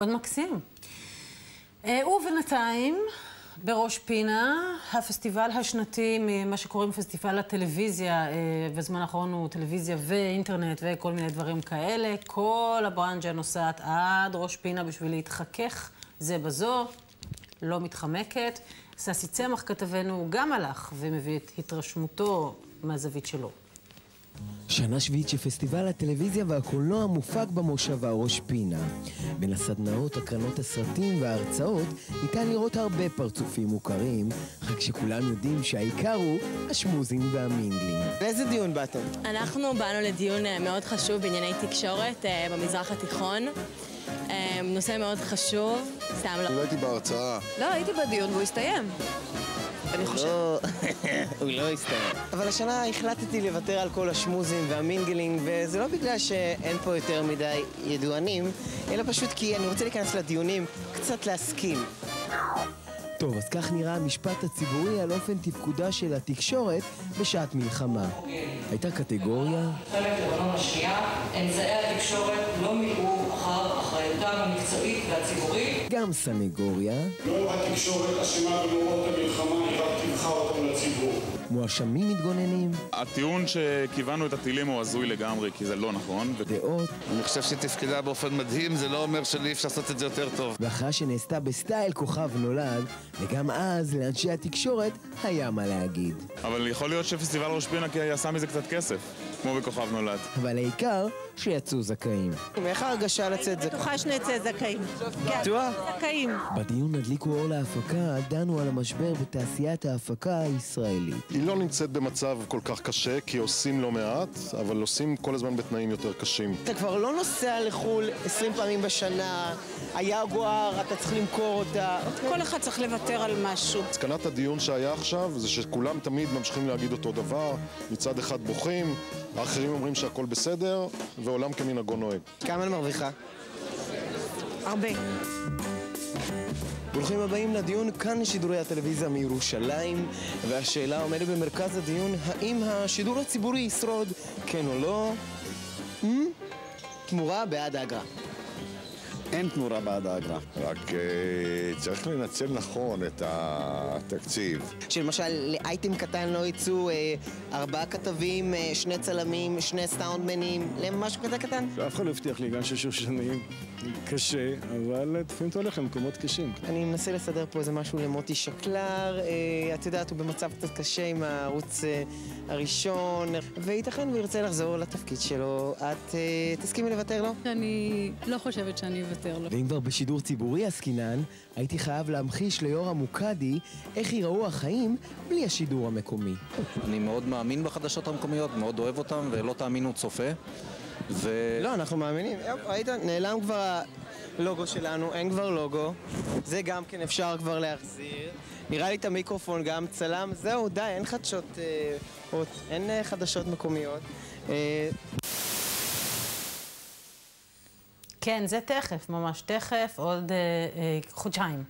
מאוד מקסים. ובינתיים, בראש פינה, הפסטיבל השנתי, מה שקוראים פסטיבל הטלוויזיה, בזמן האחרון הוא טלוויזיה ואינטרנט וכל מיני דברים כאלה. כל הברנז'ה נוסעת עד ראש פינה בשביל להתחכך זה בזו, לא מתחמקת. ססי צמח כתבנו גם הלך ומביא את התרשמותו מהזווית שלו. שנה שביעית שפסטיבל הטלוויזיה והקולנוע מופק במושבה ראש פינה. בין הסדנאות, הקרנות הסרטים וההרצאות ניתן לראות הרבה פרצופים מוכרים, רק שכולם יודעים שהעיקר הוא השמוזים והמינגלים. לאיזה דיון באתם? אנחנו באנו לדיון מאוד חשוב בענייני תקשורת במזרח התיכון. נושא מאוד חשוב, סתם לא. אני לא הייתי בהרצאה. לא, הייתי בדיון והוא הסתיים. אני חושב. הוא לא הסתיים. אבל השנה החלטתי לוותר על כל השמוזים והמינגלינג, וזה לא בגלל שאין פה יותר מדי ידוענים, אלא פשוט כי אני רוצה להיכנס לדיונים, קצת להסכים. טוב, אז כך נראה המשפט הציבורי על אופן תפקודה של התקשורת בשעת מלחמה. הייתה קטגוריה. חלק לבנון השנייה, אמצעי התקשורת לא מילאו אחר אחריותם המקצועית והציבורית. גם סנגוריה. לא התקשורת אשמה במאורעות המלחמה, היא רק תבחר אותם לציבור. מואשמים מתגוננים. הטיעון שכיוונו את הטילים הוא הזוי לגמרי, כי זה לא נכון. דעות. אני חושב שתפקדה באופן מדהים, זה לא אומר שלי אפשר לעשות את זה יותר טוב. והכרעה שנעשתה בסטייל כוכב נולד, וגם אז לאנשי התקשורת היה מה להגיד. אבל יכול להיות שפסטיבל ראש פינה עשה מזה קצת כסף, כמו בכוכב נולד. אבל העיקר שיצאו זכאים. ואיך ההרגשה לצאת זכאים? בטוחה שנצא זכאים. בטוח? זכאים. בדיון הדליקו אור להפקה, דנו על המשבר בתעשיית ההפקה הישראלית. היא לא נמצאת במצב כל כך קשה, כי עושים לא מעט, אבל עושים כל הזמן בתנאים יותר קשים. אתה כבר לא נוסע לחול 20 פעמים בשנה, היה גואר, אתה צריך למכור אותה. כל אחד צריך לוותר על משהו. מסקנת הדיון שהיה עכשיו זה שכולם תמיד ממשיכים להגיד אותו דבר, מצד אחד בוכים, האחרים אומרים שהכל בסדר, ועולם כמנהגו נוהג. כמה אני מרוויחה? הרבה. ברוכים הבאים לדיון כאן שידורי הטלוויזיה מירושלים, והשאלה עומדת במרכז הדיון, האם השידור הציבורי ישרוד, כן או לא? תמורה בעד האגרה. אין תמורה בעד האגרה. רק צריך לנצל נכון את התקציב. שלמשל לאייטם קטן לא יצאו 4 כתבים, 2 צלמים, 2 סאונדמנים, למשהו כזה קטן? אף אחד לא הבטיח לי, גם ששושנים קשה, אבל לפעמים אתה הולך למקומות קשים. אני מנסה לסדר פה איזה משהו למוטי שקלר, את יודעת, הוא במצב קצת קשה עם הערוץ הראשון, וייתכן הוא ירצה לחזור לתפקיד שלו. את תסכימי לוותר לו? אני לא חושבת שאני אוותר לו. ואם כבר בשידור ציבורי עסקינן, הייתי חייב להמחיש ליורם מוקדי איך ייראו החיים בלי השידור המקומי. אני מאוד מאמין בחדשות המקומיות, מאוד אוהב אותם, ולא תאמינו צופה. לא, אנחנו מאמינים. ראית, נעלם כבר הלוגו שלנו, אין כבר לוגו. זה גם כן אפשר כבר להחזיר. נראה לי את המיקרופון גם צלם. זהו, די, אין חדשות, אין חדשות מקומיות. כן, זה תכף, ממש תכף, עוד חודשיים.